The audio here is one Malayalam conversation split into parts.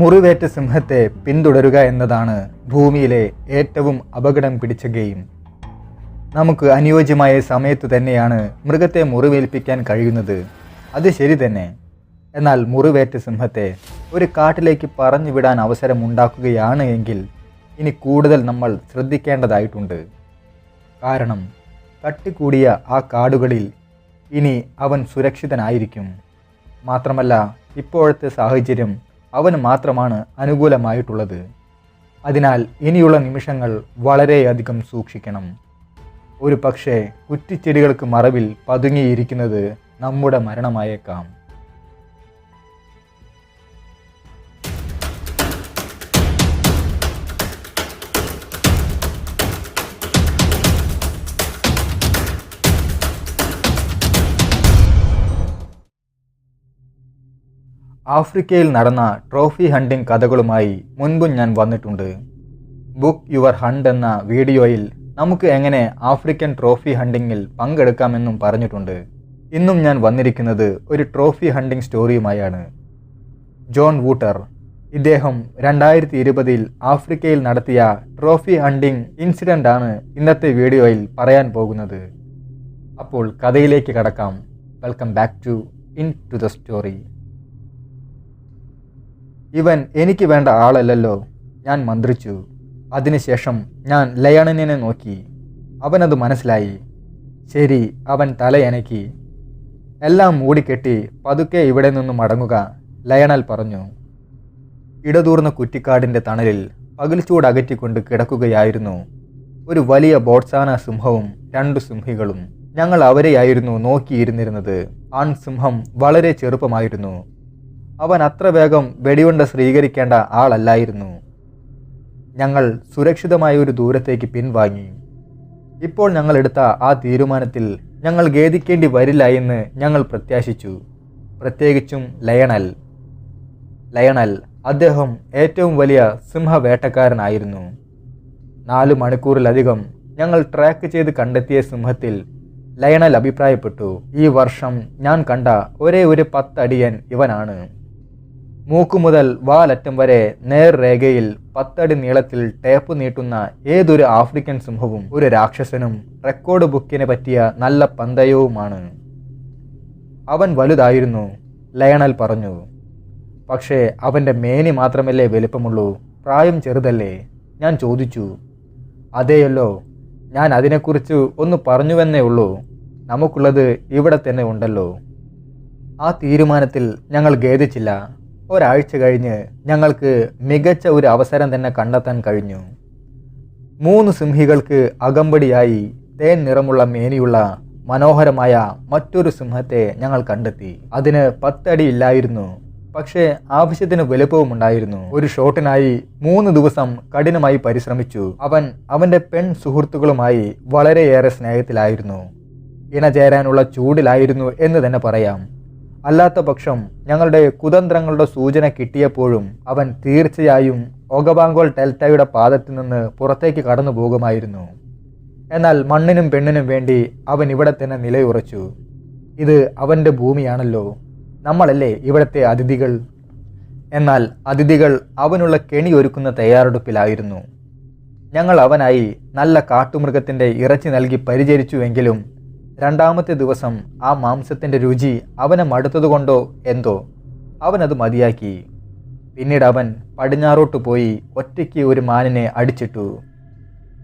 മുറിവേറ്റ സിംഹത്തെ പിന്തുടരുക എന്നതാണ് ഭൂമിയിലെ ഏറ്റവും അപകടം പിടിച്ച ഗെയിം. നമുക്ക് അനുയോജ്യമായ സമയത്ത് തന്നെയാണ് മൃഗത്തെ മുറിവേൽപ്പിക്കാൻ കഴിയുന്നത്. അത് ശരി തന്നെ. എന്നാൽ മുറിവേറ്റ സിംഹത്തെ ഒരു കാട്ടിലേക്ക് പറഞ്ഞു വിടാൻ അവസരമുണ്ടാക്കുകയാണ് എങ്കിൽ ഇനി കൂടുതൽ നമ്മൾ ശ്രദ്ധിക്കേണ്ടതായിട്ടുണ്ട്. കാരണം കട്ടികൂടിയ ആ കാടുകളിൽ ഇനി അവൻ സുരക്ഷിതനായിരിക്കും. മാത്രമല്ല, ഇപ്പോഴത്തെ സാഹചര്യം അവന് മാത്രമാണ് അനുകൂലമായിട്ടുള്ളത്. അതിനാൽ ഇനിയുള്ള നിമിഷങ്ങൾ വളരെയധികം സൂക്ഷിക്കണം. ഒരു പക്ഷേ കുറ്റിച്ചെടികൾക്ക് മറവിൽ പതുങ്ങിയിരിക്കുന്നത് നമ്മുടെ മരണമായേക്കാം. ആഫ്രിക്കയിൽ നടന്ന ട്രോഫി ഹണ്ടിംഗ് കഥകളുമായി മുൻപും ഞാൻ വന്നിട്ടുണ്ട്. ബുക്ക് യുവർ ഹണ്ട് എന്ന വീഡിയോയിൽ നമുക്ക് എങ്ങനെ ആഫ്രിക്കൻ ട്രോഫി ഹണ്ടിങ്ങിൽ പങ്കെടുക്കാമെന്നും പറഞ്ഞിട്ടുണ്ട്. ഇന്നും ഞാൻ വന്നിരിക്കുന്നത് ഒരു ട്രോഫി ഹണ്ടിംഗ് സ്റ്റോറിയുമായാണ്. ജോൺ വൂട്ടർ, ഇദ്ദേഹം 2020 ആഫ്രിക്കയിൽ നടത്തിയ ട്രോഫി ഹണ്ടിംഗ് ഇൻസിഡൻ്റ് ആണ് ഇന്നത്തെ വീഡിയോയിൽ പറയാൻ പോകുന്നത്. അപ്പോൾ കഥയിലേക്ക് കടക്കാം. Welcome back to into the story. ഇവൻ എനിക്ക് വേണ്ട ആളല്ലല്ലോ, ഞാൻ മന്ത്രിച്ചു. അതിനുശേഷം ഞാൻ ലയണനെ നോക്കി. അവനത് മനസ്സിലായി. ശരി, അവൻ തലയനക്കി. എല്ലാം മൂടിക്കെട്ടി പതുക്കെ ഇവിടെ നിന്നും മടങ്ങുക, ലയണൽ പറഞ്ഞു. ഇടതൂർന്ന കുറ്റിക്കാടിൻ്റെ തണലിൽ പകൽച്ചൂട് അകറ്റിക്കൊണ്ട് കിടക്കുകയായിരുന്നു ഒരു വലിയ ബോട്സാന സിംഹവും 2 സിംഹികളും. ഞങ്ങൾ അവരെയായിരുന്നു നോക്കിയിരുന്നിരുന്നത്. ആൺസിംഹം വളരെ ചെറുപ്പമായിരുന്നു. അവൻ അത്ര വേഗം വെടിയുണ്ട സ്വീകരിക്കേണ്ട ആളല്ലായിരുന്നു. ഞങ്ങൾ സുരക്ഷിതമായ ഒരു ദൂരത്തേക്ക് പിൻവാങ്ങി. ഇപ്പോൾ ഞങ്ങൾ എടുത്ത ആ തീരുമാനത്തിൽ ഞങ്ങൾ ഖേദിക്കേണ്ടി വരില്ല എന്ന് ഞങ്ങൾ പ്രത്യാശിച്ചു. പ്രത്യേകിച്ചും ലയണൽ അദ്ദേഹം ഏറ്റവും വലിയ സിംഹവേട്ടക്കാരനായിരുന്നു. 4 മണിക്കൂറിലധികം ഞങ്ങൾ ട്രാക്ക് ചെയ്ത് കണ്ടെത്തിയ സിംഹത്തിൽ ലയണൽ അഭിപ്രായപ്പെട്ടു, ഈ വർഷം ഞാൻ കണ്ട ഒരേ ഒരു 10 അടിയൻ ഇവനാണ്. മൂക്കുമുതൽ വാലറ്റം വരെ നേർരേഖയിൽ 10 അടി നീളത്തിൽ ടേപ്പ് നീട്ടുന്ന ഏതൊരു ആഫ്രിക്കൻ സിംഹവും ഒരു രാക്ഷസനും റെക്കോർഡ് ബുക്കിനെ പറ്റിയ നല്ല പന്തയവുമാണ്. അവൻ വലുതായിരുന്നു, ലയണൽ പറഞ്ഞു. പക്ഷേ അവൻ്റെ മേനി മാത്രമല്ലേ വലിപ്പമുള്ളൂ, പ്രായം ചെറുതല്ലേ? ഞാൻ ചോദിച്ചു. അതേയല്ലോ, ഞാൻ അതിനെക്കുറിച്ച് ഒന്ന് പറഞ്ഞുവെന്നേ ഉള്ളൂ. നമുക്കുള്ളത് ഇവിടെ തന്നെ ഉണ്ടല്ലോ. ആ തീരുമാനത്തിൽ ഞങ്ങൾ ഖേദിച്ചില്ല. ഒരാഴ്ച കഴിഞ്ഞ് ഞങ്ങൾക്ക് മികച്ച ഒരു അവസരം തന്നെ കണ്ടെത്താൻ കഴിഞ്ഞു. 3 സിംഹികൾക്ക് അകമ്പടിയായി തേൻ നിറമുള്ള മേനിയുള്ള മനോഹരമായ മറ്റൊരു സിംഹത്തെ ഞങ്ങൾ കണ്ടെത്തി. അതിന് 10 അടി ഇല്ലായിരുന്നു, പക്ഷേ ആവശ്യത്തിന് വലുപ്പവും ഉണ്ടായിരുന്നു. ഒരു ഷോട്ടിനായി 3 ദിവസം കഠിനമായി പരിശ്രമിച്ചു. അവൻ അവൻ്റെ പെൺ സുഹൃത്തുക്കളുമായി വളരെയേറെ സ്നേഹത്തിലായിരുന്നു. ഇണചേരാനുള്ള ചൂടിലായിരുന്നു എന്ന് തന്നെ പറയാം. അല്ലാത്ത പക്ഷം ഞങ്ങളുടെ കുതന്ത്രങ്ങളുടെ സൂചന കിട്ടിയപ്പോഴും അവൻ തീർച്ചയായും ഒഗബാങ്കോൾ ഡെൽറ്റയുടെ പാദത്തിൽ നിന്ന് പുറത്തേക്ക് കടന്നു പോകുമായിരുന്നു. എന്നാൽ മണ്ണിനും പെണ്ണിനും വേണ്ടി അവൻ ഇവിടെ തന്നെ നിലയുറച്ചു. ഇത് അവൻ്റെ ഭൂമിയാണല്ലോ, നമ്മളല്ലേ ഇവിടുത്തെ അതിഥികൾ. എന്നാൽ അതിഥികൾ അവനുള്ള കെണി ഒരുക്കുന്ന തയ്യാറെടുപ്പിലായിരുന്നു. ഞങ്ങൾ അവനായി നല്ല കാട്ടുമൃഗത്തിൻ്റെ ഇറച്ചി നൽകി പരിചരിച്ചുവെങ്കിലും 2ാമത്തെ ദിവസം ആ മാംസത്തിൻ്റെ രുചി അവനെ മടുത്തതുകൊണ്ടോ എന്തോ അവനത് മതിയാക്കി. പിന്നീട് അവൻ പടിഞ്ഞാറോട്ട് പോയി ഒറ്റയ്ക്ക് ഒരു മാനിനെ അടിച്ചിട്ടു.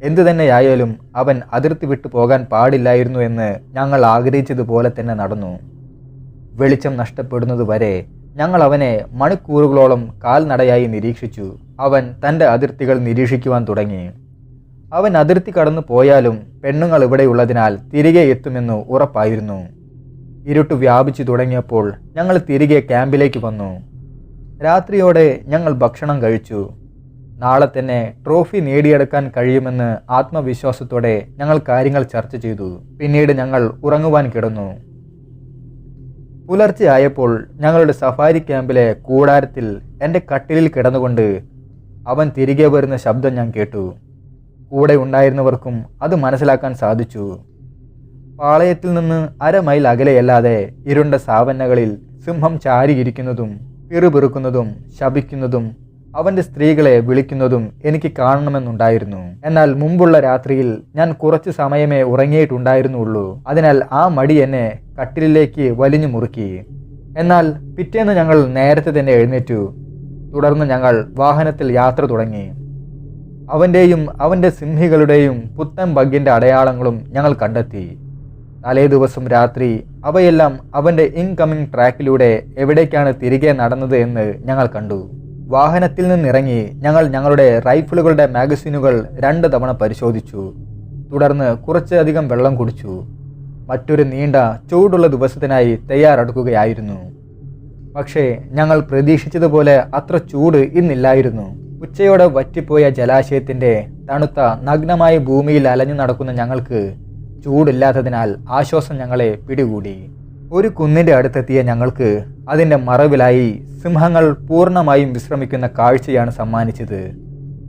എന്തു തന്നെയായാലും അവൻ അതിർത്തി വിട്ടു പോകാൻ പാടില്ലായിരുന്നു എന്ന് ഞങ്ങൾ ആഗ്രഹിച്ചതുപോലെ തന്നെ നടന്നു. വെളിച്ചം നഷ്ടപ്പെടുന്നതുവരെ ഞങ്ങൾ അവനെ മണിക്കൂറുകളോളം കാൽനടയായി നിരീക്ഷിച്ചു. അവൻ തൻ്റെ അതിർത്തികൾ നിരീക്ഷിക്കുവാൻ തുടങ്ങി. അവൻ അതിർത്തി കടന്നു പോയാലും പെണ്ണുങ്ങൾ ഇവിടെയുള്ളതിനാൽ തിരികെ എത്തുമെന്ന് ഉറപ്പായിരുന്നു. ഇരുട്ട് വ്യാപിച്ചു തുടങ്ങിയപ്പോൾ ഞങ്ങൾ തിരികെ ക്യാമ്പിലേക്ക് വന്നു. രാത്രിയോടെ ഞങ്ങൾ ഭക്ഷണം കഴിച്ചു. നാളെ തന്നെ ട്രോഫി നേടിയെടുക്കാൻ കഴിയുമെന്ന് ആത്മവിശ്വാസത്തോടെ ഞങ്ങൾ കാര്യങ്ങൾ ചർച്ച ചെയ്തു. പിന്നീട് ഞങ്ങൾ ഉറങ്ങുവാൻ കിടന്നു. പുലർച്ചെ ആയപ്പോൾ ഞങ്ങളുടെ സഫാരി ക്യാമ്പിലെ കൂടാരത്തിൽ എൻ്റെ കട്ടിലിൽ കിടന്നുകൊണ്ട് അവൻ തിരികെ വരുന്ന ശബ്ദം ഞാൻ കേട്ടു. കൂടെ ഉണ്ടായിരുന്നവർക്കും അത് മനസ്സിലാക്കാൻ സാധിച്ചു. പാളയത്തിൽ നിന്ന് 1/2 മൈൽ അകലെയല്ലാതെ ഇരുണ്ട സാവന്നകളിൽ സിംഹം ചാരിയിരിക്കുന്നതും പിറുപിറുക്കുന്നതും ശപിക്കുന്നതും അവൻ്റെ സ്ത്രീകളെ വിളിക്കുന്നതും എനിക്ക് കാണണമെന്നുണ്ടായിരുന്നു. എന്നാൽ മുമ്പുള്ള രാത്രിയിൽ ഞാൻ കുറച്ച് സമയമേ ഉറങ്ങിയിട്ടുണ്ടായിരുന്നുള്ളൂ. അതിനാൽ ആ മടി എന്നെ കട്ടിലിലേക്ക് വലിഞ്ഞു മുറുക്കി. എന്നാൽ പിറ്റേന്ന് ഞങ്ങൾ നേരത്തെ തന്നെ എഴുന്നേറ്റു. തുടർന്ന് ഞങ്ങൾ വാഹനത്തിൽ യാത്ര തുടങ്ങി. അവൻ്റെയും അവൻ്റെ സിംഹികളുടെയും പുത്തൻ ബഗ്ഗിൻ്റെ അടയാളങ്ങളും ഞങ്ങൾ കണ്ടെത്തി. തലേ ദിവസം രാത്രി അവയെല്ലാം അവൻ്റെ ഇൻകമിംഗ് ട്രാക്കിലൂടെ എവിടേക്കാണ് തിരികെ നടന്നത് എന്ന് ഞങ്ങൾ കണ്ടു. വാഹനത്തിൽ നിന്നിറങ്ങി ഞങ്ങൾ ഞങ്ങളുടെ റൈഫിളുകളുടെ മാഗസിനുകൾ 2 തവണ പരിശോധിച്ചു. തുടർന്ന് കുറച്ചധികം വെള്ളം കുടിച്ചു. മറ്റൊരു നീണ്ട ചൂടുള്ള ദിവസത്തിനായി തയ്യാറെടുക്കുകയായിരുന്നു. പക്ഷേ ഞങ്ങൾ പ്രതീക്ഷിച്ചതുപോലെ അത്ര ചൂട് ഇന്നില്ലായിരുന്നു. ഉച്ചയോടെ വറ്റിപ്പോയ ജലാശയത്തിൻ്റെ തണുത്ത നഗ്നമായ ഭൂമിയിൽ അലഞ്ഞു നടക്കുന്ന ഞങ്ങൾക്ക് ചൂടില്ലാത്തതിനാൽ ആശ്വാസം ഞങ്ങളെ പിടികൂടി. ഒരു കുന്നിൻ്റെ അടുത്തെത്തിയ ഞങ്ങൾക്ക് അതിൻ്റെ മറവിലായി സിംഹങ്ങൾ പൂർണ്ണമായും വിശ്രമിക്കുന്ന കാഴ്ചയാണ് സമ്മാനിച്ചത്.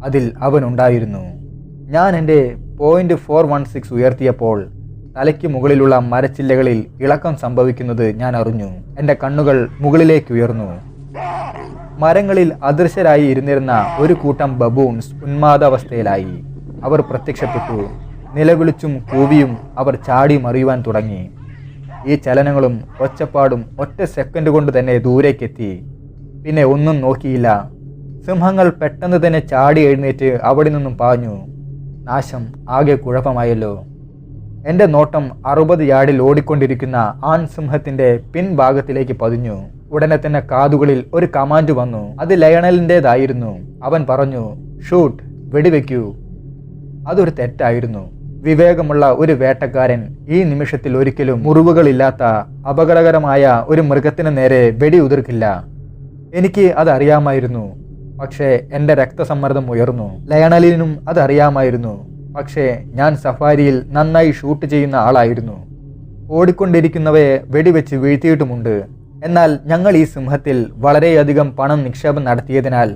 അതിൽ അവനുണ്ടായിരുന്നു. ഞാൻ എൻ്റെ .416 ഉയർത്തിയപ്പോൾ തലയ്ക്ക് മുകളിലുള്ള മരച്ചില്ലകളിൽ ഇളക്കം സംഭവിക്കുന്നത് ഞാൻ അറിഞ്ഞു. എൻ്റെ കണ്ണുകൾ മുകളിലേക്ക് ഉയർന്നു. മരങ്ങളിൽ അദൃശ്യരായി ഇരുന്നിരുന്ന ഒരു കൂട്ടം ബബൂൺസ് ഉന്മാദാവസ്ഥയിലായി. അവർ പ്രത്യക്ഷപ്പെട്ടു. നിലവിളിച്ചും കൂവിയും അവർ ചാടി മറിയുവാൻ തുടങ്ങി. ഈ ചലനങ്ങളും ഒച്ചപ്പാടും ഒറ്റ സെക്കൻഡ് കൊണ്ട് തന്നെ ദൂരേക്കെത്തി. പിന്നെ ഒന്നും നോക്കിയില്ല. സിംഹങ്ങൾ പെട്ടെന്ന് തന്നെ ചാടി എഴുന്നേറ്റ് അവിടെ നിന്നും പാഞ്ഞു. നാശം, ആകെ കുഴപ്പമായല്ലോ. എൻ്റെ നോട്ടം 60 യാർഡിൽ ഓടിക്കൊണ്ടിരിക്കുന്ന ആൺ സിംഹത്തിൻ്റെ പിൻഭാഗത്തിലേക്ക് പതിഞ്ഞു. ഉടനെ തന്നെ കാതുകളിൽ ഒരു കമാൻഡ് വന്നു. അത് ലയണലിൻ്റേതായിരുന്നു. അവൻ പറഞ്ഞു, ഷൂട്ട്, വെടിവെക്കൂ. അതൊരു തെറ്റായിരുന്നു. വിവേകമുള്ള ഒരു വേട്ടക്കാരൻ ഈ നിമിഷത്തിൽ ഒരിക്കലും മുറിവുകളില്ലാത്ത അപകടകരമായ ഒരു മൃഗത്തിന് നേരെ വെടിയുതിർക്കില്ല. എനിക്ക് അതറിയാമായിരുന്നു. പക്ഷേ എൻ്റെ രക്തസമ്മർദ്ദം ഉയർന്നു. ലയണലിനും അതറിയാമായിരുന്നു. പക്ഷേ ഞാൻ സഫാരിയിൽ നന്നായി ഷൂട്ട് ചെയ്യുന്ന ആളായിരുന്നു. ഓടിക്കൊണ്ടിരിക്കുന്നവയെ വെടിവെച്ച് വീഴ്ത്തിയിട്ടുമുണ്ട്. എന്നാൽ ഞങ്ങൾ ഈ സിംഹത്തിൽ വളരെയധികം പണം നിക്ഷേപം നടത്തിയതിനാൽ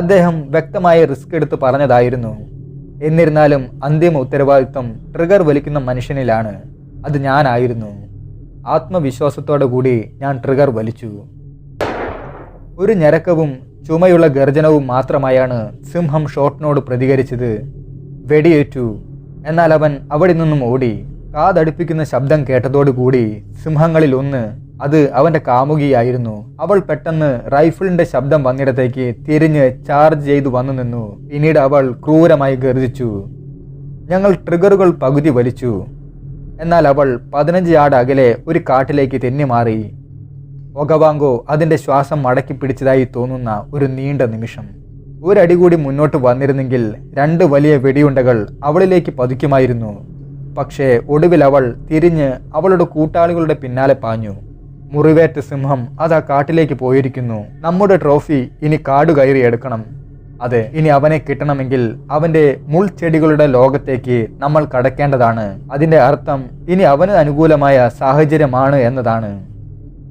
അദ്ദേഹം വ്യക്തമായ റിസ്ക് എടുത്ത് പറഞ്ഞതായിരുന്നു. എന്നിരുന്നാലും അന്തിമ ഉത്തരവാദിത്വം ട്രിഗർ വലിക്കുന്ന മനുഷ്യനിലാണ്. അത് ഞാനായിരുന്നു. ആത്മവിശ്വാസത്തോടു കൂടി ഞാൻ ട്രിഗർ വലിച്ചു. ഒരു ഞരക്കവും ചുമയുള്ള ഗർജനവും മാത്രമായാണ് സിംഹം ഷോട്ടിനോട് പ്രതികരിച്ചത്. വെടിയേറ്റു. എന്നാൽ അവൻ അവിടെ നിന്നും ഓടി. കാതടുപ്പിക്കുന്ന ശബ്ദം കേട്ടതോടുകൂടി സിംഹങ്ങളിൽ ഒന്ന്, അത് അവൻ്റെ കാമുകിയായിരുന്നു. അവൾ പെട്ടെന്ന് റൈഫിളിൻ്റെ ശബ്ദം വന്നിടത്തേക്ക് തിരിഞ്ഞ് ചാർജ് ചെയ്തു വന്നു നിന്നു. പിന്നീട് അവൾ ക്രൂരമായി ഗർജിച്ചു. ഞങ്ങൾ ട്രിഗറുകൾ പകുതി വലിച്ചു. എന്നാൽ അവൾ 15 യാർഡ് അകലെ ഒരു കാട്ടിലേക്ക് തെന്നിമാറി. ഒഗവാങ്കോ അതിൻ്റെ ശ്വാസം മടക്കി പിടിച്ചതായി തോന്നുന്ന ഒരു നീണ്ട നിമിഷം. ഒരടി കൂടി മുന്നോട്ട് വന്നിരുന്നെങ്കിൽ 2 വലിയ വെടിയുണ്ടകൾ അവളിലേക്ക് പതിക്കുമായിരുന്നു. പക്ഷേ ഒടുവിൽ അവൾ തിരിഞ്ഞ് അവളുടെ കൂട്ടാളികളുടെ പിന്നാലെ പാഞ്ഞു. മുറിവേറ്റ സിംഹം അത് ആ കാട്ടിലേക്ക് പോയിരിക്കുന്നു. നമ്മുടെ ട്രോഫി ഇനി കാട് കയറി എടുക്കണം. അതെ, ഇനി അവനെ കിട്ടണമെങ്കിൽ അവൻ്റെ മുൾച്ചെടികളുടെ ലോകത്തേക്ക് നമ്മൾ കടക്കേണ്ടതാണ്. അതിൻ്റെ അർത്ഥം ഇനി അവന് അനുകൂലമായ സാഹചര്യമാണ് എന്നതാണ്.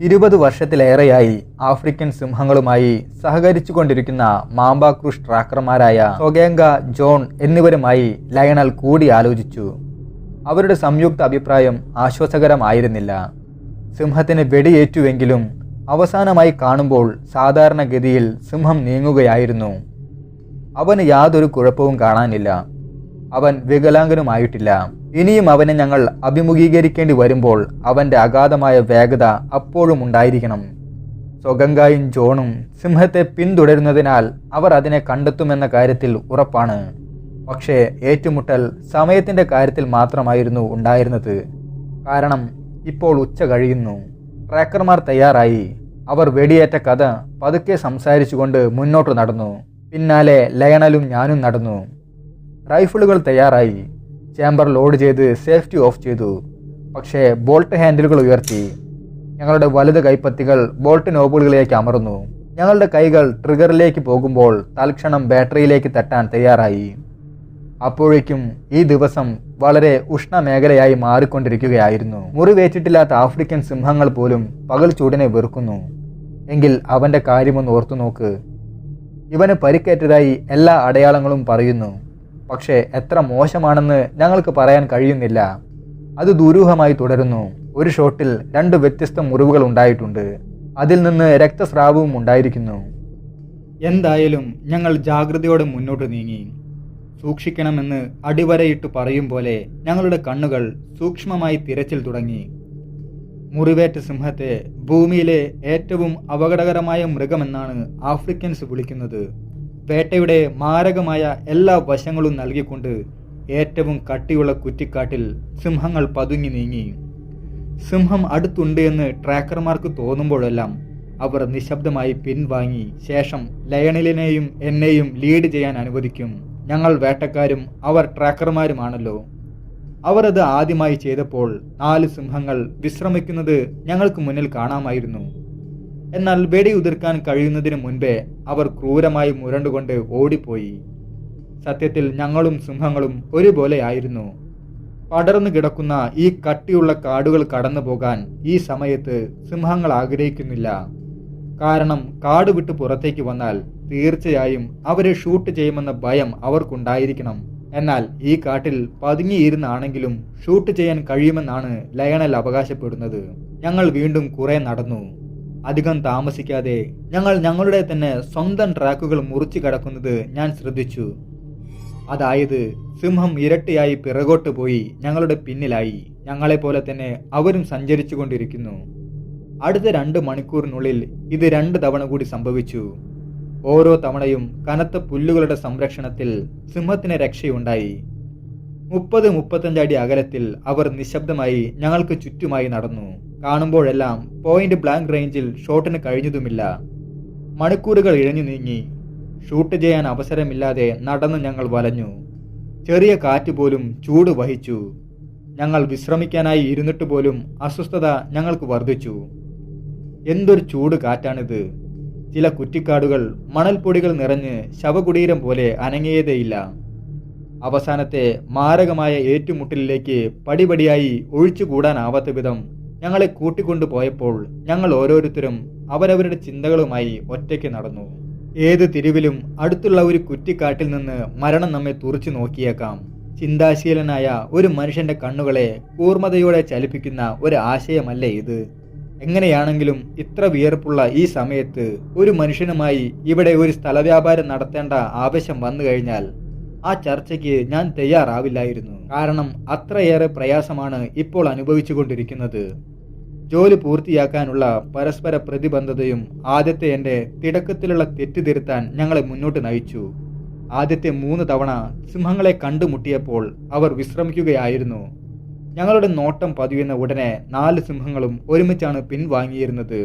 20 വർഷത്തിലേറെയായി ആഫ്രിക്കൻ സിംഹങ്ങളുമായി സഹകരിച്ചു കൊണ്ടിരിക്കുന്ന മാംബാക്രൂഷ് ട്രാക്കർമാരായ സൊഗേങ്ക, ജോൺ എന്നിവരുമായി ലയണൽ കൂടി ആലോചിച്ചു. അവരുടെ സംയുക്ത അഭിപ്രായം ആശ്വാസകരമായിരുന്നില്ല. സിംഹത്തിന് വെടിയേറ്റുവെങ്കിലും അവസാനമായി കാണുമ്പോൾ സാധാരണഗതിയിൽ സിംഹം നീങ്ങുകയായിരുന്നു. അവന് യാതൊരു കുഴപ്പവും കാണാനില്ല. അവൻ വികലാംഗനുമായിട്ടില്ല. ഇനിയും അവനെ ഞങ്ങൾ അഭിമുഖീകരിക്കേണ്ടി വരുമ്പോൾ അവൻ്റെ അഗാധമായ വേഗത അപ്പോഴും ഉണ്ടായിരിക്കണം. സൊഗങ്കായും ജോണും സിംഹത്തെ പിന്തുടരുന്നതിനാൽ അവർ അതിനെ കണ്ടെത്തുമെന്ന കാര്യത്തിൽ ഉറപ്പാണ്. പക്ഷേ ഏറ്റുമുട്ടൽ സമയത്തിൻ്റെ കാര്യത്തിൽ മാത്രമായിരുന്നു ഉണ്ടായിരുന്നത്. കാരണം ഇപ്പോൾ ഉച്ച കഴിയുന്നു. ട്രാക്കർമാർ തയ്യാറായി. അവർ വെടിയേറ്റ കഥ പതുക്കെ സംസാരിച്ചുകൊണ്ട് മുന്നോട്ട് നടന്നു. പിന്നാലെ ലയണലും ഞാനും നടന്നു. റൈഫിളുകൾ തയ്യാറായി. ചേംബർ ലോഡ് ചെയ്ത് സേഫ്റ്റി ഓഫ് ചെയ്തു. പക്ഷേ ബോൾട്ട് ഹാൻഡിലുകൾ ഉയർത്തി. ഞങ്ങളുടെ വലത് കൈപ്പത്തികൾ ബോൾട്ട് നോബുകളിലേക്ക് അമർന്നു. ഞങ്ങളുടെ കൈകൾ ട്രിഗറിലേക്ക് പോകുമ്പോൾ തൽക്ഷണം ബാറ്ററിയിലേക്ക് തട്ടാൻ തയ്യാറായി. അപ്പോഴേക്കും ഈ ദിവസം വളരെ ഉഷ്ണമേഖലയായി മാറിക്കൊണ്ടിരിക്കുകയായിരുന്നു. മുറിവേറ്റിട്ടില്ലാത്ത ആഫ്രിക്കൻ സിംഹങ്ങൾ പോലും പകൽ ചൂടിനെ വെറുക്കുന്നു. എങ്കിൽ അവൻ്റെ കാര്യമൊന്ന് ഓർത്തു നോക്ക്. ഇവന് പരിക്കേറ്റതായി എല്ലാ അടയാളങ്ങളും പറയുന്നു. പക്ഷേ എത്ര മോശമാണെന്ന് ഞങ്ങൾക്ക് പറയാൻ കഴിയുന്നില്ല. അത് ദുരൂഹമായി തുടരുന്നു. ഒരു ഷോട്ടിൽ 2 വ്യത്യസ്ത മുറിവുകൾ ഉണ്ടായിട്ടുണ്ട്. അതിൽ നിന്ന് രക്തസ്രാവവും ഉണ്ടായിരിക്കുന്നു. എന്തായാലും ഞങ്ങൾ ജാഗ്രതയോടെ മുന്നോട്ട് നീങ്ങി. സൂക്ഷിക്കണമെന്ന് അടിവരയിട്ട് പറയും പോലെ ഞങ്ങളുടെ കണ്ണുകൾ സൂക്ഷ്മമായി തിരച്ചിൽ തുടങ്ങി. മുറിവേറ്റ സിംഹത്തെ ഭൂമിയിലെ ഏറ്റവും അപകടകരമായ മൃഗമെന്നാണ് ആഫ്രിക്കൻസ് വിളിക്കുന്നത്. വേട്ടയുടെ മാരകമായ എല്ലാ വശങ്ങളും നൽകിക്കൊണ്ട് ഏറ്റവും കട്ടിയുള്ള കുറ്റിക്കാട്ടിൽ സിംഹങ്ങൾ പതുങ്ങി നീങ്ങി. സിംഹം അടുത്തുണ്ട് എന്ന് ട്രാക്കർമാർക്ക് തോന്നുമ്പോഴെല്ലാം അവർ നിശബ്ദമായി പിൻവാങ്ങി ശേഷം ലയണലിനെയും എന്നെയും ലീഡ് ചെയ്യാൻ അനുവദിക്കും. ഞങ്ങൾ വേട്ടക്കാരും അവർ ട്രാക്കർമാരുമാണല്ലോ. അവർ അത് ആദ്യമായി ചെയ്തപ്പോൾ 4 സിംഹങ്ങൾ വിശ്രമിക്കുന്നത് ഞങ്ങൾക്ക് മുന്നിൽ കാണാമായിരുന്നു. എന്നാൽ വെടിയുതിർക്കാൻ കഴിയുന്നതിന് മുൻപേ അവർ ക്രൂരമായി മുരണ്ടുകൊണ്ട് ഓടിപ്പോയി. സത്യത്തിൽ ഞങ്ങളും സിംഹങ്ങളും ഒരുപോലെയായിരുന്നു. പടർന്നു കിടക്കുന്ന ഈ കട്ടിയുള്ള കാടുകൾ കടന്നു പോകാൻ ഈ സമയത്ത് സിംഹങ്ങൾ ആഗ്രഹിക്കുന്നില്ല. കാരണം കാട് വിട്ട് പുറത്തേക്ക് വന്നാൽ തീർച്ചയായും അവരെ ഷൂട്ട് ചെയ്യുമെന്ന ഭയം അവർക്കുണ്ടായിരിക്കണം. എന്നാൽ ഈ കാട്ടിൽ പതുങ്ങിയിരുന്നാണെങ്കിലും ഷൂട്ട് ചെയ്യാൻ കഴിയുമെന്നാണ് ലയണൽ അവകാശപ്പെടുന്നത്. ഞങ്ങൾ വീണ്ടും കുറെ നടന്നു. അധികം താമസിക്കാതെ ഞങ്ങൾ ഞങ്ങളുടെ തന്നെ സ്വന്തം ട്രാക്കുകൾ മുറിച്ചു കടക്കുന്നത് ഞാൻ ശ്രദ്ധിച്ചു. അതായത് സിംഹം ഇരട്ടിയായി പിറകോട്ട് പോയി ഞങ്ങളുടെ പിന്നിലായി. ഞങ്ങളെപ്പോലെ തന്നെ അവരും സഞ്ചരിച്ചു കൊണ്ടിരിക്കുന്നു. അടുത്ത 2 മണിക്കൂറിനുള്ളിൽ ഇത് 2 തവണ കൂടി സംഭവിച്ചു. ഓരോ തവണയും കനത്ത പുല്ലുകളുടെ സംരക്ഷണത്തിൽ സിംഹത്തിന് രക്ഷയുണ്ടായി. 30-35 അടി അകലത്തിൽ അവർ നിശബ്ദമായി ഞങ്ങൾക്ക് ചുറ്റുമായി നടന്നു. കാണുമ്പോഴെല്ലാം പോയിന്റ് ബ്ലാങ്ക് റേഞ്ചിൽ ഷോട്ടിന് കഴിഞ്ഞതുമില്ല. മണിക്കൂറുകൾ ഇഴഞ്ഞു നീങ്ങി. ഷൂട്ട് ചെയ്യാൻ അവസരമില്ലാതെ നടന്ന് ഞങ്ങൾ വലഞ്ഞു. ചെറിയ കാറ്റ് പോലും ചൂട് വഹിച്ചു. ഞങ്ങൾ വിശ്രമിക്കാനായി ഇരുന്നിട്ട് പോലും അസ്വസ്ഥത ഞങ്ങൾക്ക് വർദ്ധിച്ചു. എന്തൊരു ചൂട് കാറ്റാണിത്! ചില കുറ്റിക്കാടുകൾ മണൽപ്പൊടികൾ നിറഞ്ഞ് ശവകുടീരം പോലെ അനങ്ങിയതേയില്ല. അവസാനത്തെ മാരകമായ ഏറ്റുമുട്ടലിലേക്ക് പടിപടിയായി ഒഴിച്ചുകൂടാനാവാത്ത വിധം ഞങ്ങളെ കൂട്ടിക്കൊണ്ടു പോയപ്പോൾ ഞങ്ങൾ ഓരോരുത്തരും അവരവരുടെ ചിന്തകളുമായി ഒറ്റയ്ക്ക് നടന്നു. ഏത് തിരിവിലും അടുത്തുള്ള ഒരു കുറ്റിക്കാട്ടിൽ നിന്ന് മരണം നമ്മെ തുറച്ചു നോക്കിയേക്കാം. ചിന്താശീലനായ ഒരു മനുഷ്യന്റെ കണ്ണുകളെ കൂർമ്മതയോടെ ചലിപ്പിക്കുന്ന ഒരു ആശയമല്ലേ ഇത്? എങ്ങനെയാണെങ്കിലും ഇത്ര വിയർപ്പുള്ള ഈ സമയത്ത് ഒരു മനുഷ്യനുമായി ഇവിടെ ഒരു സ്ഥലവ്യാപാരം നടത്തേണ്ട ആവശ്യം വന്നു കഴിഞ്ഞാൽ ആ ചർച്ചയ്ക്ക് ഞാൻ തയ്യാറാവില്ലായിരുന്നു. കാരണം അത്രയേറെ പ്രയാസമാണ് ഇപ്പോൾ അനുഭവിച്ചുകൊണ്ടിരിക്കുന്നത്. ജോലി പൂർത്തിയാക്കാനുള്ള പരസ്പര പ്രതിബദ്ധതയും ആദ്യത്തെ എൻ്റെ തിടക്കത്തിലുള്ള തെറ്റ് തിരുത്താൻ ഞങ്ങളെ മുന്നോട്ട് നയിച്ചു. ആദ്യത്തെ 3 തവണ സിംഹങ്ങളെ കണ്ടുമുട്ടിയപ്പോൾ അവർ വിശ്രമിക്കുകയായിരുന്നു. ഞങ്ങളുടെ നോട്ടം പതിയുന്ന ഉടനെ 4 സിംഹങ്ങളും ഒരുമിച്ചാണ് പിൻവാങ്ങിയിരുന്നത്.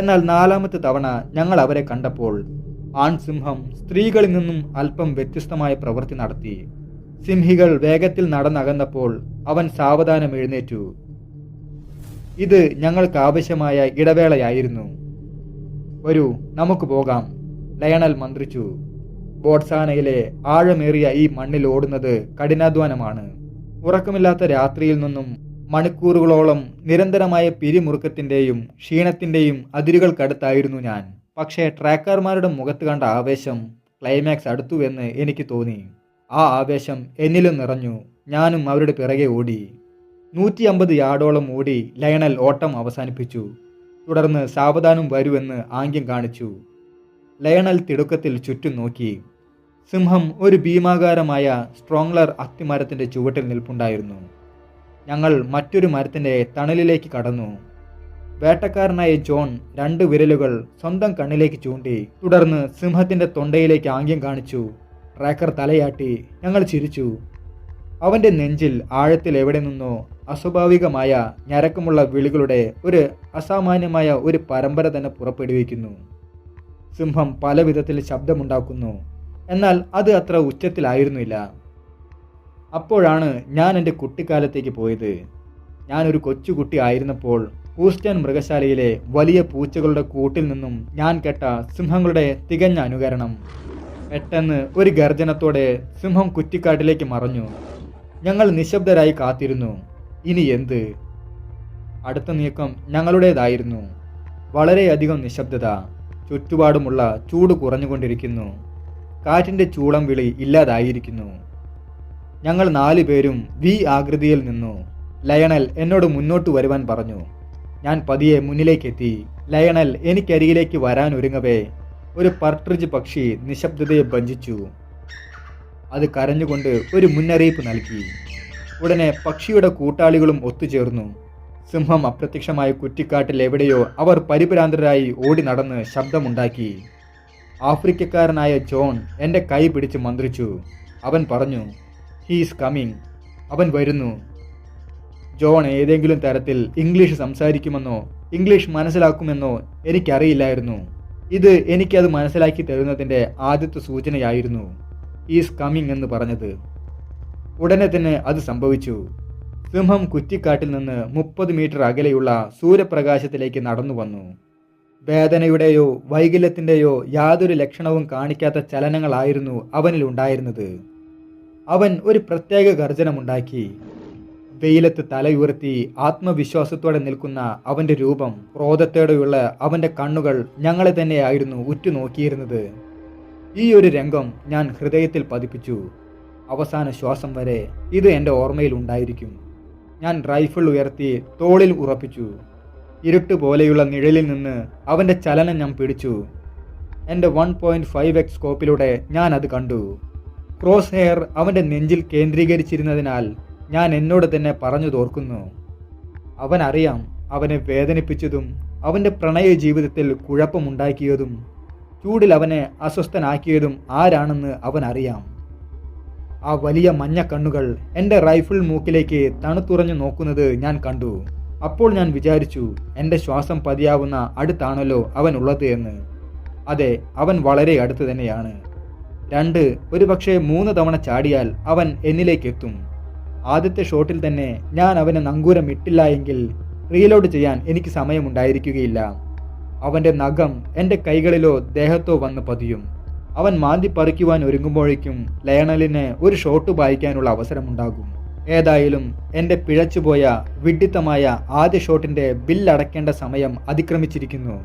എന്നാൽ 4ാമത്തെ തവണ ഞങ്ങൾ അവരെ കണ്ടപ്പോൾ ആൺസിംഹം സ്ത്രീകളിൽ നിന്നും അല്പം വ്യത്യസ്തമായ പ്രവൃത്തി നടത്തി. സിംഹികൾ വേഗത്തിൽ നടന്നകന്നപ്പോൾ അവൻ സാവധാനം എഴുന്നേറ്റു. ഇത് ഞങ്ങൾക്ക് ആവശ്യമായ ഇടവേളയായിരുന്നു. വരൂ, നമുക്ക് പോകാം, ലയണൽ മന്ത്രിച്ചു. ബോട്ട്സാനയിലെ ആഴമേറിയ ഈ മണ്ണിൽ ഓടുന്നത് കഠിനാധ്വാനമാണ്. ഉറക്കമില്ലാത്ത രാത്രിയിൽ നിന്നും മണിക്കൂറുകളോളം നിരന്തരമായ പിരിമുറുക്കത്തിൻ്റെയും ക്ഷീണത്തിൻ്റെയും അതിരുകൾക്കടുത്തായിരുന്നു ഞാൻ. പക്ഷേ ട്രാക്കർമാരുടെ മുഖത്ത് കണ്ട ആവേശം ക്ലൈമാക്സ് അടുത്തുവെന്ന് എനിക്ക് തോന്നി. ആ ആവേശം എന്നിലും നിറഞ്ഞു. ഞാനും അവരുടെ പിറകെ ഓടി. 150 യാർഡോളം ഓടി ലയണൽ ഓട്ടം അവസാനിപ്പിച്ചു. തുടർന്ന് സാവധാനം വരുമെന്ന് ആംഗ്യം കാണിച്ചു. ലയണൽ തിടുക്കത്തിൽ ചുറ്റും നോക്കി. സിംഹം ഒരു ഭീമാകാരമായ സ്ട്രോങ്ലർ അത്തിമരത്തിൻ്റെ ചുവട്ടിൽ നിൽപ്പുണ്ടായിരുന്നു. ഞങ്ങൾ മറ്റൊരു മരത്തിൻ്റെ തണലിലേക്ക് കടന്നു. വേട്ടക്കാരനായ ജോൺ 2 വിരലുകൾ സ്വന്തം കണ്ണിലേക്ക് ചൂണ്ടി. തുടർന്ന് സിംഹത്തിൻ്റെ തൊണ്ടയിലേക്ക് ആംഗ്യം കാണിച്ചു. ട്രാക്കർ തലയാട്ടി. ഞങ്ങൾ ചിരിച്ചു. അവൻ്റെ നെഞ്ചിൽ ആഴത്തിൽ എവിടെ നിന്നോ അസ്വാഭാവികമായ ഞരക്കമുള്ള വിളികളുടെ ഒരു അസാമാന്യമായ ഒരു പരമ്പര തന്നെ പുറപ്പെടുവിക്കുന്നു. സിംഹം പല വിധത്തിൽ ശബ്ദമുണ്ടാക്കുന്നു. എന്നാൽ അത് അത്ര ഉച്ചത്തിലായിരുന്നില്ല. അപ്പോഴാണ് ഞാൻ എൻ്റെ കുട്ടിക്കാലത്തേക്ക് പോയത്. ഞാനൊരു കൊച്ചുകുട്ടി ആയിരുന്നപ്പോൾ ഹൂസ്റ്റൺ മൃഗശാലയിലെ വലിയ പൂച്ചകളുടെ കൂട്ടിൽ നിന്നും ഞാൻ കേട്ട സിംഹങ്ങളുടെ തികഞ്ഞ അനുകരണം. പെട്ടെന്ന് ഒരു ഗർജനത്തോടെ സിംഹം കുറ്റിക്കാട്ടിലേക്ക് മറഞ്ഞു. ഞങ്ങൾ നിശബ്ദരായി കാത്തിരുന്നു. ഇനി എന്ത്? അടുത്ത നീക്കം ഞങ്ങളുടേതായിരുന്നു. വളരെയധികം നിശബ്ദത. ചുറ്റുപാടുമുള്ള ചൂട് കുറഞ്ഞുകൊണ്ടിരിക്കുന്നു. കാറ്റിൻ്റെ ചൂളം വിളി ഇല്ലാതായിരിക്കുന്നു. ഞങ്ങൾ 4 പേരും വി ആകൃതിയിൽ നിന്നു. ലയണൽ എന്നോട് മുന്നോട്ട് വരുവാൻ പറഞ്ഞു. ഞാൻ പതിയെ മുന്നിലേക്കെത്തി. ലയണൽ എനിക്കരികിലേക്ക് വരാൻ ഒരുങ്ങവേ ഒരു പർട്രിജ് പക്ഷി നിശബ്ദതയെ ഭഞ്ജിച്ചു. അത് കരഞ്ഞുകൊണ്ട് ഒരു മുന്നറിയിപ്പ് നൽകി. ഉടനെ പക്ഷിയുടെ കൂട്ടാളികളും ഒത്തുചേർന്നു. സിംഹം അപ്രത്യക്ഷമായ കുറ്റിക്കാട്ടിൽ എവിടെയോ അവർ പരിഭ്രാന്തരായി ഓടി നടന്ന് ശബ്ദമുണ്ടാക്കി. ആഫ്രിക്കക്കാരനായ ജോൺ എൻ്റെ കൈ പിടിച്ച് മന്ത്രിച്ചു. അവൻ പറഞ്ഞു, ഹീസ് കമ്മിങ്, അവൻ വരുന്നു. ജോൺ ഏതെങ്കിലും തരത്തിൽ ഇംഗ്ലീഷ് സംസാരിക്കുമെന്നോ ഇംഗ്ലീഷ് മനസ്സിലാക്കുമെന്നോ എനിക്കറിയില്ലായിരുന്നു. ഇത് എനിക്കത് മനസ്സിലാക്കി തരുന്നതിൻ്റെ ആദ്യത്തെ സൂചനയായിരുന്നു ഈസ് കമ്മിങ് എന്ന് പറഞ്ഞത്. ഉടനെ തന്നെ അത് സംഭവിച്ചു. സിംഹം കുറ്റിക്കാട്ടിൽ നിന്ന് 30 മീറ്റർ അകലെയുള്ള സൂര്യപ്രകാശത്തിലേക്ക് നടന്നു വന്നു. വേദനയുടെയോ വൈകല്യത്തിൻ്റെയോ യാതൊരു ലക്ഷണവും കാണിക്കാത്ത ചലനങ്ങളായിരുന്നു അവനിലുണ്ടായിരുന്നത്. അവൻ ഒരു പ്രത്യേക ഗർജനമുണ്ടാക്കി. വെയിലത്ത് തലയുയർത്തി ആത്മവിശ്വാസത്തോടെ നിൽക്കുന്ന അവൻ്റെ രൂപം, ക്രോധത്തോടെയുള്ള അവൻ്റെ കണ്ണുകൾ ഞങ്ങളെ തന്നെയായിരുന്നു ഉറ്റുനോക്കിയിരുന്നത്. ഈ ഒരു രംഗം ഞാൻ ഹൃദയത്തിൽ പതിപ്പിച്ചു. അവസാന ശ്വാസം വരെ ഇത് എൻ്റെ ഓർമ്മയിൽ ഉണ്ടായിരിക്കും. ഞാൻ റൈഫിൾ ഉയർത്തി തോളിൽ ഉറപ്പിച്ചു. ഇരുട്ട് പോലെയുള്ള നിഴലിൽ നിന്ന് അവൻ്റെ ചലനം ഞാൻ പിടിച്ചു. എൻ്റെ 1.5x സ്കോപ്പിലൂടെ ഞാൻ അത് കണ്ടു. ക്രോസ് ഹെയർ അവൻ്റെ നെഞ്ചിൽ കേന്ദ്രീകരിച്ചിരുന്നതിനാൽ ഞാൻ എന്നോട് തന്നെ പറഞ്ഞു തോർക്കുന്നു, അവനറിയാം അവനെ വേദനിപ്പിച്ചതും അവൻ്റെ പ്രണയ ജീവിതത്തിൽ കുഴപ്പമുണ്ടാക്കിയതും ചൂടിൽ അവനെ അസ്വസ്ഥനാക്കിയതും ആരാണെന്ന് അവനറിയാം. ആ വലിയ മഞ്ഞ കണ്ണുകൾ എൻ്റെ റൈഫിൾ മൂക്കിലേക്ക് തണുത്തുറഞ്ഞു നോക്കുന്നത് ഞാൻ കണ്ടു. അപ്പോൾ ഞാൻ വിചാരിച്ചു, എൻ്റെ ശ്വാസം പതിയാവുന്ന അടുത്താണല്ലോ അവനുള്ളത് എന്ന്. അതെ, അവൻ വളരെ അടുത്ത് തന്നെയാണ്. 2, ഒരുപക്ഷെ 3 തവണ ചാടിയാൽ അവൻ എന്നിലേക്കെത്തും. ആദ്യത്തെ ഷോട്ടിൽ തന്നെ ഞാൻ അവനെ നങ്കൂരം ഇട്ടില്ല എങ്കിൽ റീലോഡ് ചെയ്യാൻ എനിക്ക് സമയമുണ്ടായിരിക്കുകയില്ല. അവൻ്റെ നഖം എൻ്റെ കൈകളിലോ ദേഹത്തോ വന്ന് പതിയും. അവൻ മാന്തി പറിക്കുവാൻ ഒരുങ്ങുമ്പോഴേക്കും ലയണലിന് ഒരു ഷോട്ട് വായിക്കാനുള്ള അവസരമുണ്ടാകും. ഏതായാലും എൻ്റെ പിഴച്ചുപോയ വിഡ്ഢിത്തമായ ആദ്യ ഷോട്ടിൻ്റെ ബില്ലടയ്ക്കേണ്ട സമയം അതിക്രമിച്ചിരിക്കുന്നു.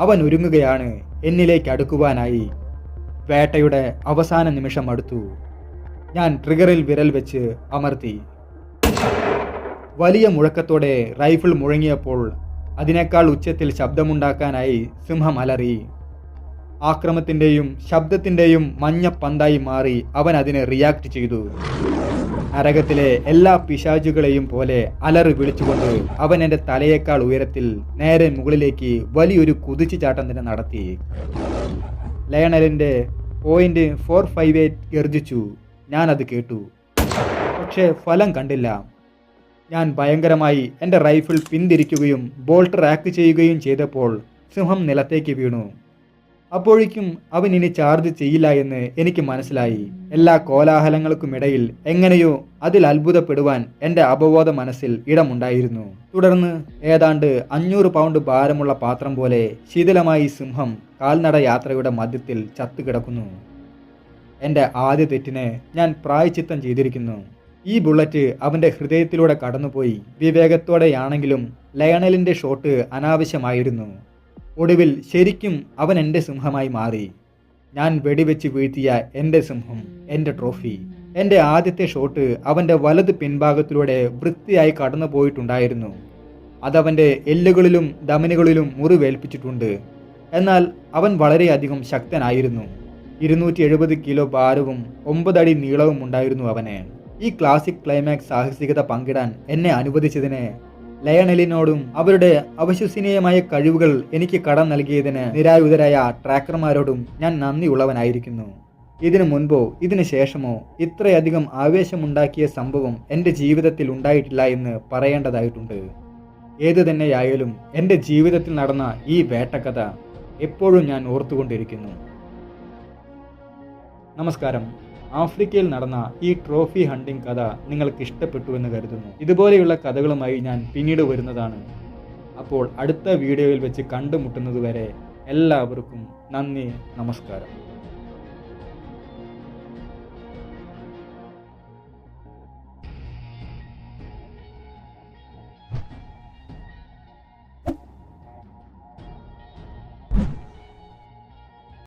അവൻ ഒരുങ്ങുകയാണ് എന്നിലേക്ക് അടുക്കുവാനായി. വേട്ടയുടെ അവസാന നിമിഷം അടുത്തു. ഞാൻ ട്രിഗറിൽ വിരൽ വെച്ച് അമർത്തി. വലിയ മുഴക്കത്തോടെ റൈഫിൾ മുഴങ്ങിയപ്പോൾ അതിനേക്കാൾ ഉച്ചത്തിൽ ശബ്ദമുണ്ടാക്കാനായി സിംഹം അലറി. ആക്രമത്തിൻ്റെയും ശബ്ദത്തിൻ്റെയും മഞ്ഞ പന്തായി മാറി അവൻ അതിനെ റിയാക്ട് ചെയ്തു. നരകത്തിലെ എല്ലാ പിശാചുകളെയും പോലെ അലറി വിളിച്ചുകൊണ്ട് അവൻ എൻ്റെ തലയേക്കാൾ ഉയരത്തിൽ നേരെ മുകളിലേക്ക് വലിയൊരു കുതിച്ചുചാട്ടം തന്നെ നടത്തി. ലയണലിൻ്റെ .458 ഗർജിച്ചു. ഞാനത് കേട്ടു, പക്ഷേ ഫലം കണ്ടില്ല. ഞാൻ ഭയങ്കരമായി എൻ്റെ റൈഫിൾ പിന്തിരിക്കുകയും ബോൾട്ട് റാക്ക് ചെയ്യുകയും ചെയ്തപ്പോൾ സിംഹം നിലത്തേക്ക് വീണു. അപ്പോഴേക്കും അവൻ ഇനി ചാർജ് ചെയ്യില്ല എന്ന് എനിക്ക് മനസ്സിലായി. എല്ലാ കോലാഹലങ്ങൾക്കുമിടയിൽ എങ്ങനെയോ അതിൽ അത്ഭുതപ്പെടുവാൻ എൻ്റെ അപബോധ മനസ്സിൽ ഇടമുണ്ടായിരുന്നു. തുടർന്ന് ഏതാണ്ട് 500 പൗണ്ട് ഭാരമുള്ള പാത്രം പോലെ ശിഥിലമായി സിംഹം കാൽനട യാത്രയുടെ മധ്യത്തിൽ ചത്തുകിടക്കുന്നു. എൻ്റെ ആദ്യ തെറ്റിനെ ഞാൻ പ്രായശ്ചിത്തം ചെയ്തിരിക്കുന്നു. ഈ ബുള്ളറ്റ് അവൻ്റെ ഹൃദയത്തിലൂടെ കടന്നുപോയി. വിവേകത്തോടെയാണെങ്കിലും ലയണലിൻ്റെ ഷോട്ട് അനാവശ്യമായിരുന്നു. ഒടുവിൽ ശരിക്കും അവൻ എൻ്റെ സിംഹമായി മാറി. ഞാൻ വെടിവെച്ച് വീഴ്ത്തിയ എൻ്റെ സിംഹം, എൻ്റെ ട്രോഫി. എൻ്റെ ആദ്യത്തെ ഷോട്ട് അവൻ്റെ വലത് പിൻഭാഗത്തിലൂടെ വൃത്തിയായി കടന്നു പോയിട്ടുണ്ടായിരുന്നു. അതവൻ്റെ എല്ലുകളിലും ധമനികളിലും മുറിവേൽപ്പിച്ചിട്ടുണ്ട്. എന്നാൽ അവൻ വളരെയധികം ശക്തനായിരുന്നു. 270 കിലോ ഭാരവും 9 അടി നീളവും ഉണ്ടായിരുന്നു അവന്. ഈ ക്ലാസിക് ക്ലൈമാക്സ് സാഹസികത പങ്കിടാൻ എന്നെ അനുവദിച്ചതിന് ലയണലിനോടും അവരുടെ അവിശ്വസനീയമായ കഴിവുകൾ എനിക്ക് കടം നൽകിയതിന് നിരായുധരായ ട്രാക്കർമാരോടും ഞാൻ നന്ദിയുള്ളവനായിരിക്കുന്നു. ഇതിനു മുൻപോ ഇതിനു ശേഷമോ ഇത്രയധികം ആവേശമുണ്ടാക്കിയ സംഭവം എൻ്റെ ജീവിതത്തിൽ ഉണ്ടായിട്ടില്ല എന്ന് പറയേണ്ടതായിട്ടുണ്ട്. ഏതു തന്നെയായാലും എൻ്റെ ജീവിതത്തിൽ നടന്ന ഈ വേട്ടക്കഥ എപ്പോഴും ഞാൻ ഓർത്തുകൊണ്ടിരിക്കുന്നു. നമസ്കാരം. ആഫ്രിക്കയിൽ നടന്ന ഈ ട്രോഫി ഹണ്ടിങ് കഥ നിങ്ങൾക്ക് ഇഷ്ടപ്പെട്ടു എന്ന് കരുതുന്നു. ഇതുപോലെയുള്ള കഥകളുമായി ഞാൻ പിന്നീട് വരുന്നതാണ്. അപ്പോൾ അടുത്ത വീഡിയോയിൽ വെച്ച് കണ്ടുമുട്ടുന്നതുവരെ എല്ലാവർക്കും നന്ദി, നമസ്കാരം.